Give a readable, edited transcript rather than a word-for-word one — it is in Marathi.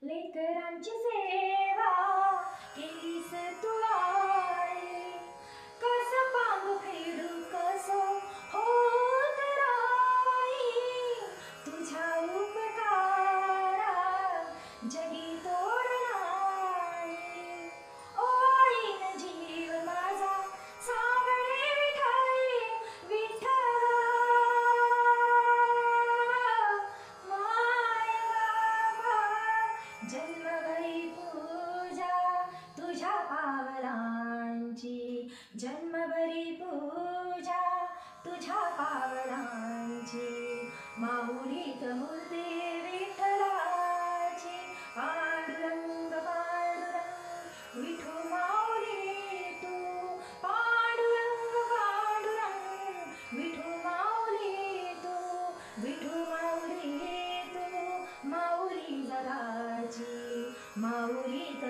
लेकरांची सेवा केलीस तू आई, कसं पांग फेडू कसं होत राई, तुझ्या उपकारात जगी तोड नाही. ओळीन जीव माझा सांगणे विठाई, विठ्ठला माय बाबा, जन्मभरी पूजा तुझ्या पावलांची, जन्मभरी पूजा तुझ्या पावलांची. माऊलीत मूर्ती विठ्ठलाची, पांडुरंग पांडुरंग विठू माऊली तू, पांडुरंग पांडुरंग विठू माऊली तू, विठू माऊली तू, माऊली जगाची. माऊलीत